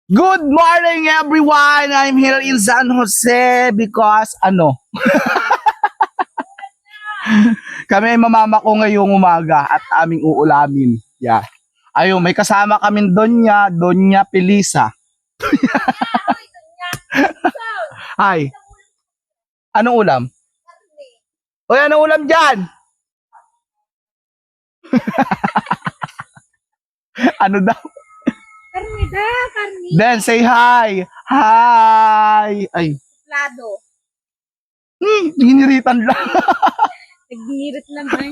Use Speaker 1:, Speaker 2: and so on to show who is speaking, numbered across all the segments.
Speaker 1: Good morning everyone! I'm here in San Jose because kami ay mamamako ngayong umaga at aming uulamin. Yeah. Ayun, may kasama kaming Donya Pelisa. Hi. Anong ulam? Oy, anong ulam dyan? Ano daw?
Speaker 2: Karne.
Speaker 1: Then, say hi! Hi! Ay,
Speaker 2: Plado.
Speaker 1: giniritan lang.
Speaker 2: Nagnirit lang ay.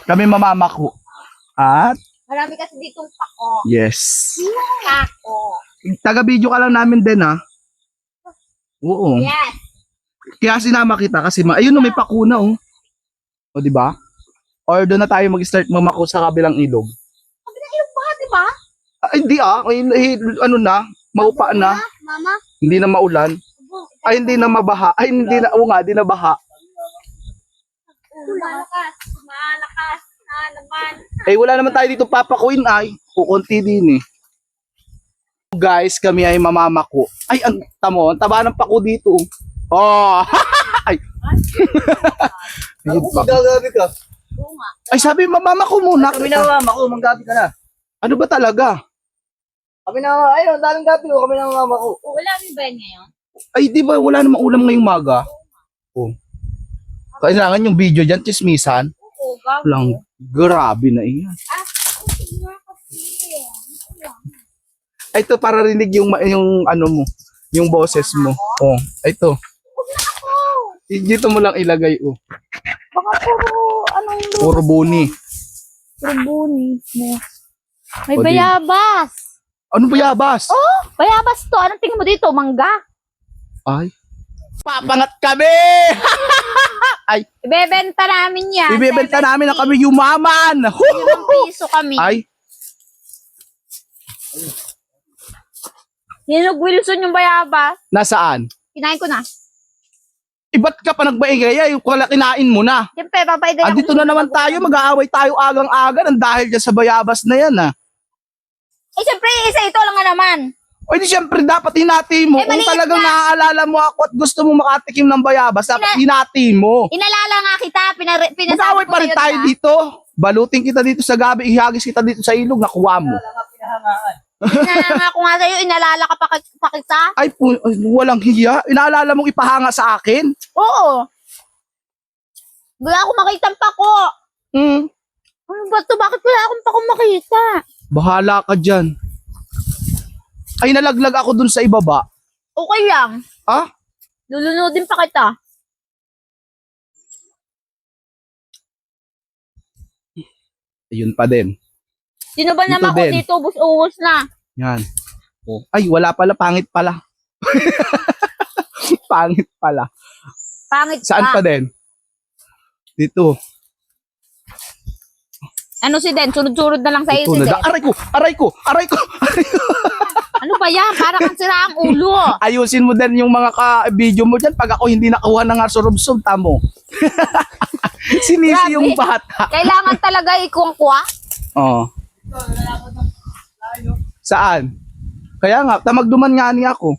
Speaker 1: Kami mamamako. At,
Speaker 2: Marami kasi ditong pako.
Speaker 1: yes.
Speaker 2: Pako.
Speaker 1: Taga-video ka lang namin din, ha? Oo.
Speaker 2: Yes.
Speaker 1: Kaya sinama kita kasi, ayun no, may pakuna, oh. O, di ba? Or doon na tayo mag-start mamako sa kabilang ilog.
Speaker 2: Sabi na ilong ba, di ba?
Speaker 1: Ay, hindi ano na, maupa na,
Speaker 2: Mama.
Speaker 1: hindi na maulan. Ay, hindi na mabaha. Ay, hindi na, oo nga, hindi na baha.
Speaker 2: Malakas na naman.
Speaker 1: Eh, wala naman tayo dito papakuin ay. Kukunti din eh. Guys, kami ay mamamako. Ay, ang tamo, ang taba ng pako dito. Oh! Ay! Ayun pa.
Speaker 3: Magagabi ka?
Speaker 2: Oo nga.
Speaker 1: Ay, sabi, mamamako muna.
Speaker 3: Kami na mama ko, manggabi ka na.
Speaker 1: Ano ba talaga?
Speaker 3: Kami na, ayun, daling gabi ko, kami na mama ko.
Speaker 2: Wala mo ba ngayon?
Speaker 1: Ay, di ba wala namang ulam ngayong maga? Oh. Kailangan yung video dyan, chismisan.
Speaker 2: Oo, gago.
Speaker 1: Lang, grabe na iyan.
Speaker 2: Kasi nga kasi.
Speaker 1: Ay, ito para rinig yung ano mo, yung boses mo. Oh, ay, ito. Dito mo lang ilagay, oh.
Speaker 2: Baka puro, anong
Speaker 1: Puro buni.
Speaker 2: buni mo. May
Speaker 1: O, di-
Speaker 2: bayabas.
Speaker 1: Ano bayabas?
Speaker 2: Oh, bayabas to. Anong tingin mo dito? Mangga.
Speaker 1: Ay. Papangat kami! Ay,
Speaker 2: Ibebenta namin yan.
Speaker 1: ibebenta namin na kami yumaman!
Speaker 2: 7 piso kami.
Speaker 1: Ay,
Speaker 2: Hinog Wilson yung bayabas.
Speaker 1: nasaan?
Speaker 2: Kinain ko na.
Speaker 1: Iba't ka pa nagbaingay, ay, wala kinain mo na.
Speaker 2: Siyempre, papay din
Speaker 1: Andito na naman tayo, mag-aaway tayo agang-aga ng dahil dyan sa bayabas na yan, ah.
Speaker 2: Eh, siyempre, isa ito lang nga naman.
Speaker 1: O di syempre dapat hinati mo.
Speaker 2: Eh,
Speaker 1: Kung
Speaker 2: maliit
Speaker 1: talagang
Speaker 2: na.
Speaker 1: naaalala mo ako at gusto mo makatikim ng bayabas, dapat hinati mo.
Speaker 2: Inalala nga kita. Pinasabi
Speaker 1: Mag-aaway
Speaker 2: ko
Speaker 1: pa rin
Speaker 2: ngayon
Speaker 1: tayo
Speaker 2: na.
Speaker 1: dito. Balutin kita dito sa gabi, ihagis kita dito sa ilog, nakuha mo.
Speaker 3: Wala nga pinahangaan.
Speaker 2: Inalala ko nga sa'yo, inalala ka pa kita.
Speaker 1: Ay, walang hiya. Inaalala mong ipahanga sa akin?
Speaker 2: Oo. Wala akong makita pa ko.
Speaker 1: Hmm.
Speaker 2: Ano ba to? Bakit wala akong pa makita?
Speaker 1: Bahala ka dyan. Ay, nalaglag ako dun sa ibaba.
Speaker 2: Okay lang.
Speaker 1: Ah?
Speaker 2: Lulunodin pa kita.
Speaker 1: Ayun pa din.
Speaker 2: Sino ba
Speaker 1: Dito
Speaker 2: naman ko
Speaker 1: din.
Speaker 2: dito? Ubus-ubus na.
Speaker 1: Yan. Oh. Ay, wala pala. Pangit pala. Pangit pala.
Speaker 2: Pangit
Speaker 1: Saan pa
Speaker 2: ka.
Speaker 1: din? Dito.
Speaker 2: Ano si Den? Sunod-sunod na lang sa'yo
Speaker 1: Dito
Speaker 2: si
Speaker 1: na.
Speaker 2: Den.
Speaker 1: Aray ko! Aray ko! Aray ko!
Speaker 2: Ano ba yan? Para kang sira ang ulo.
Speaker 1: Ayusin mo din yung mga ka-video mo dyan pag ako hindi nakuha ng asurubsub, tamo. Sinisi
Speaker 2: Grabe.
Speaker 1: yung bata.
Speaker 2: Kailangan talaga ikuha.
Speaker 1: Oo. Saan? Kaya nga, tamagduman nga niya ako.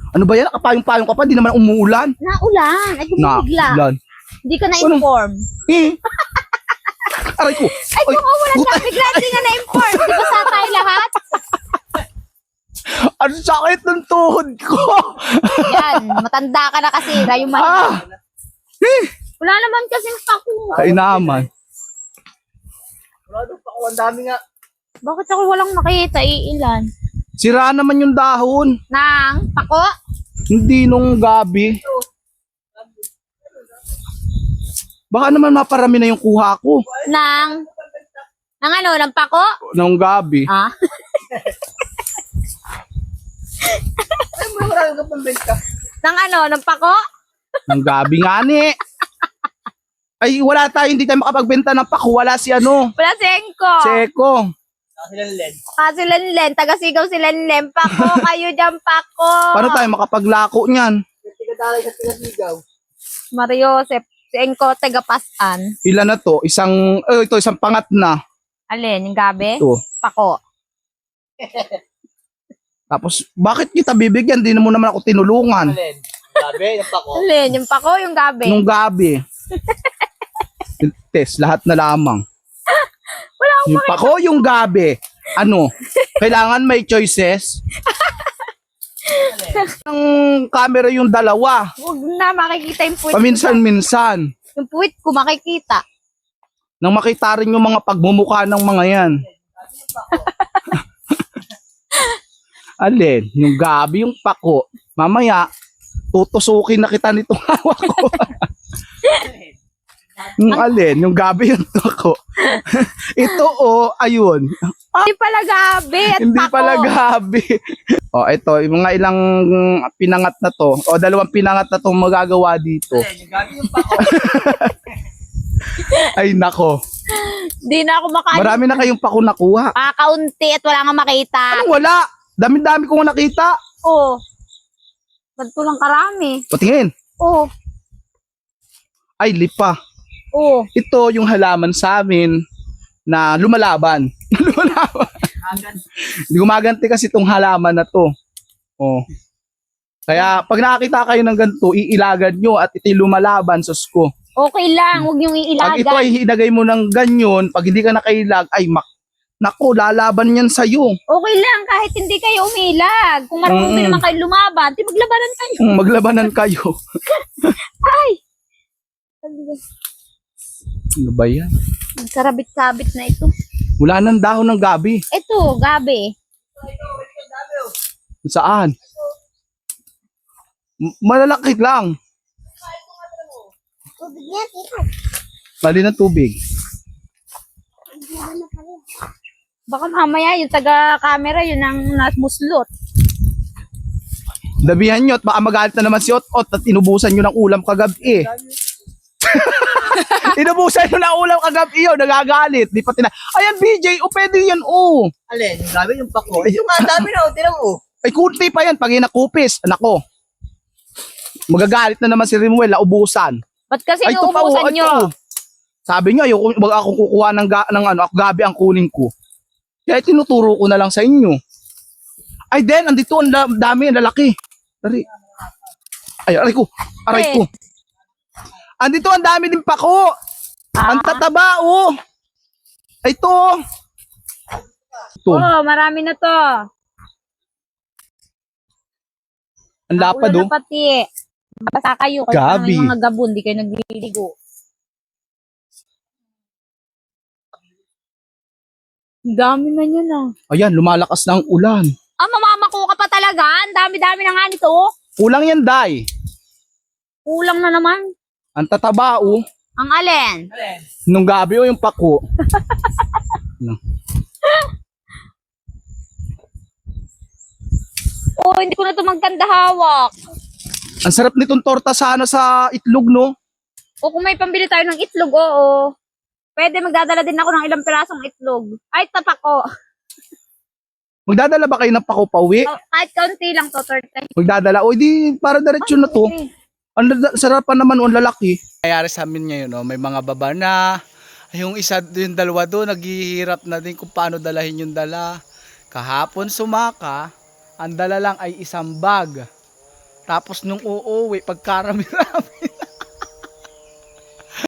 Speaker 1: Ano ba yan? Kapayong-payong ka pa, di naman umuulan.
Speaker 2: Naulan. Ay, bumigla.
Speaker 1: Ulan.
Speaker 2: Hindi ka na-inform.
Speaker 1: Eh. Aray ko.
Speaker 2: Ay, kung wala ka bigla, hindi nga na-inform. Di ba sa tayo lahat?
Speaker 1: Ang sakit ng tuhod ko.
Speaker 2: Yan, matanda ka na kasi. Rayo man.
Speaker 1: Ah.
Speaker 2: Wala naman kasing pako.
Speaker 1: Ay naman.
Speaker 3: Wala doon pa ko, ang dami nga.
Speaker 2: Bakit ako walang nakita? Iilan?
Speaker 1: Sira naman yung dahon.
Speaker 2: Nang pako?
Speaker 1: Hindi nung gabi. Baka naman maparami na yung kuha ko.
Speaker 2: Nang ano? Nang pako?
Speaker 1: Nung gabi.
Speaker 2: Ah?
Speaker 3: Ay, marami ka pang benta.
Speaker 2: Nang ano? Nang pako?
Speaker 1: Nung gabi nga ni. Ay wala tayo, hindi tayo makapagbenta ng pako. Wala si ano.
Speaker 2: Wala si Engko.
Speaker 1: Si Eko.
Speaker 3: Kasi lang len.
Speaker 2: Kasi Lenlen. Taga-sigaw si Lenlen. Pako. Kayo dyan, pako.
Speaker 1: Paano tayo makapaglako niyan?
Speaker 3: Tigadalay sa tigasigaw.
Speaker 2: Mario Joseph. Si Engko, taga-pasan.
Speaker 1: Ilan na to? Isang pangat na.
Speaker 2: Alin, yung gabi?
Speaker 1: Ito.
Speaker 2: Pako.
Speaker 1: Tapos, bakit kita bibigyan? Di mo naman ako tinulungan.
Speaker 3: Alin? Sabi, yung pako.
Speaker 2: Alin, yung pako, yung gabi?
Speaker 1: Nung gabi. Test, lahat na lamang.
Speaker 2: Wala akong
Speaker 1: Yung pako, yung gabi. Ano? Kailangan may choices. Ang camera yung dalawa.
Speaker 2: Huwag na makikita yung puwit.
Speaker 1: Paminsan-minsan.
Speaker 2: Yung puwit ko makikita.
Speaker 1: Nang makita rin yung mga pagmumukha ng mga yan. Alin? Yung gabi, yung pako. Mamaya, tutusukin na kita nitong hawak ko. Yung alin? Yung gabi, yung pako. Ito ayun.
Speaker 2: Hindi pala gabi at
Speaker 1: Hindi
Speaker 2: pako.
Speaker 1: pala gabi. Ito, yung mga ilang pinangat na to. Dalawang pinangat na to magagawa dito.
Speaker 3: Alin? Yung gabi, yung pako.
Speaker 1: Ay, nako.
Speaker 2: Hindi na ako makain.
Speaker 1: Marami na kayong pako nakuha.
Speaker 2: Kaunti at wala nga makita.
Speaker 1: Anong wala? Dami-dami kong nakita.
Speaker 2: Oo. Ganito lang karami.
Speaker 1: Patingin.
Speaker 2: Oo.
Speaker 1: Ay, lipa.
Speaker 2: Oo.
Speaker 1: Ito yung halaman sa amin na lumalaban. Lumalaban. Gumaganti kasi itong halaman na to. Kaya pag nakakita kayo ng ganito, iilagan nyo at ito'y lumalaban sa sko.
Speaker 2: Okay lang, huwag niyong
Speaker 1: Pag ito
Speaker 2: iilagan.
Speaker 1: ay hinagay mo ng ganyan, pag hindi ka nakailag, ay nako, lalaban yan sa'yo.
Speaker 2: Okay lang, kahit hindi kayo umilag. Kung marunong din naman kayo lumaban, di maglabanan kayo.
Speaker 1: Maglabanan kayo.
Speaker 2: Ay!
Speaker 1: Ano ba yan?
Speaker 2: Sarabit-sabit na ito.
Speaker 1: Wala nang dahon ng gabi.
Speaker 2: Ito, gabi.
Speaker 1: Saan? Malalaki lang. Mali ng tubig.
Speaker 2: Baka mamaya yung taga-camera, yun ang nasmuslot.
Speaker 1: Dabihan nyo at baka magalit na naman si Ot-Ot at inubusan nyo ng ulam kagabi. Inubusan nyo ng ulam kagabi yun, nagagalit. Di pa Ayan, BJ, pwede yan,
Speaker 3: Alin? Yung gabi, yung pako. Yung nga, dami na, tinan mo.
Speaker 1: Ay, kunti pa yan, pag inakupis. Nako. Magagalit na naman si Rimuel, naubusan.
Speaker 2: Ba't kasi
Speaker 1: Ay, ito pa,
Speaker 2: nauubusan nyo?
Speaker 1: Sabi nyo, ayoko, wag ako kukuha ng gabi ang kunin ko. Kaya tinuturo ko na lang sa inyo. Ay, andito ang dami, ang lalaki. Dari. Ay, aray ko. Aray ko. Andito ang dami din pako. Ang tataba, Ay, ito. Ito.
Speaker 2: Oo, marami na to.
Speaker 1: Ang lapad,
Speaker 2: Ulan na pati. Basta kayo, kasi
Speaker 1: Gabi.
Speaker 2: may mga gabon, di kayo nagliligo. Ang dami na niya na.
Speaker 1: Ayan, lumalakas na ang ulan.
Speaker 2: Mamamako ka pa talaga. Ang dami-dami na nga nito.
Speaker 1: Kulang yan, Day.
Speaker 2: Kulang na naman.
Speaker 1: Ang tataba,
Speaker 2: Ang alin?
Speaker 3: Alin?
Speaker 1: Nung gabi, yung pako.
Speaker 2: Hindi ko na ito magkanda hawak.
Speaker 1: Ang sarap nitong torta sana sa itlog, no?
Speaker 2: O kung may pambili tayo ng itlog, oo. Pwede magdadala din ako ng ilang pirasong itlog. Ay, tapak ko.
Speaker 1: Magdadala ba kayo ng pako pauwi?
Speaker 2: Kahit kaunti lang to, 30.
Speaker 1: Magdadala. Di para diretso na to. Ang sarapan naman, ang lalaki. Kayari sa amin ngayon, may mga baba na. Yung dalawa doon, naghihirap na din kung paano dalahin yung dala. Kahapon sumaka, ang dala lang ay isang bag. Tapos nung uuwi, pagkarami-rami,